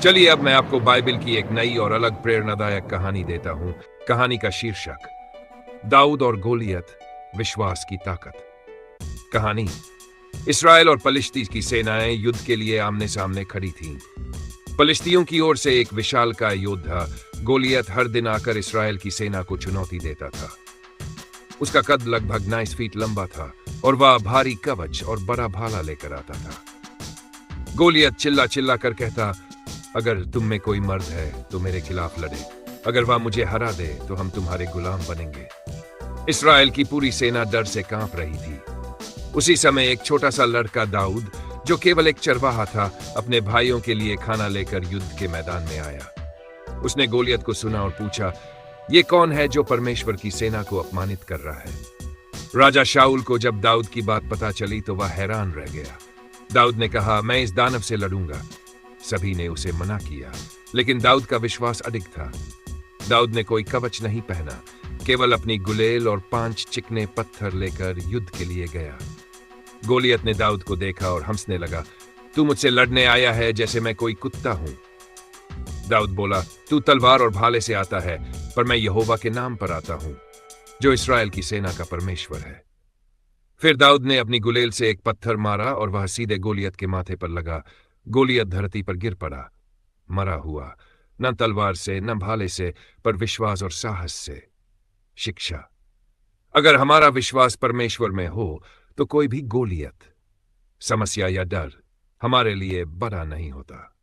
चलिए अब मैं आपको बाइबल की एक नई और अलग प्रेरणादायक कहानी देता हूं। कहानी का शीर्षक दाऊद और गोलियत, विश्वास की ताकत। कहानी। इसराइल और पलिश्ती की सेनाएं युद्ध के लिए आमने सामने खड़ी थीं। पलिश्तियों की ओर से एक विशालकाय योद्धा गोलियत हर दिन आकर इसराइल की सेना को चुनौती देता था। उसका कद लगभग 9 फीट लंबा था और वह भारी कवच और बड़ा भाला लेकर आता था। गोलियत चिल्ला चिल्ला कर कहता, अगर तुम में कोई मर्द है तो मेरे खिलाफ लड़े। अगर वह मुझे हरा दे तो हम तुम्हारे गुलाम बनेंगे। इसराइल की पूरी सेना डर से कांप रही थी। उसी समय एक छोटा सा लड़का दाऊद, जो केवल एक चरवाहा था, अपने भाइयों के लिए खाना लेकर युद्ध के मैदान में आया। उसने गोलियत को सुना और पूछा, ये कौन है जो परमेश्वर की सेना को अपमानित कर रहा है? राजा शाऊल को जब दाऊद की बात पता चली तो वह हैरान रह गया। दाऊद ने कहा, मैं इस दानव से लड़ूंगा। सभी ने उसे मना किया, लेकिन दाऊद का विश्वास अडिग था। दाऊद ने कोई कवच नहीं पहना, केवल अपनी गुलेल और 5 चिकने पत्थर लेकर युद्ध के लिए गया। गोलियत ने दाऊद को देखा और हंसने लगा। तू मुझसे लड़ने आया है जैसे मैं कोई कुत्ता हूं। दाऊद बोला, तू तलवार और भाले से आता है, पर मैं यहोवा के नाम पर आता हूं, जो इसराइल की सेना का परमेश्वर है। फिर दाऊद ने अपनी गुलेल से एक पत्थर मारा और वह सीधे गोलियत के माथे पर लगा। गोलियत धरती पर गिर पड़ा, मरा हुआ, न तलवार से न भाले से, पर विश्वास और साहस से। शिक्षा। अगर हमारा विश्वास परमेश्वर में हो तो कोई भी गोलियत, समस्या या डर हमारे लिए बड़ा नहीं होता।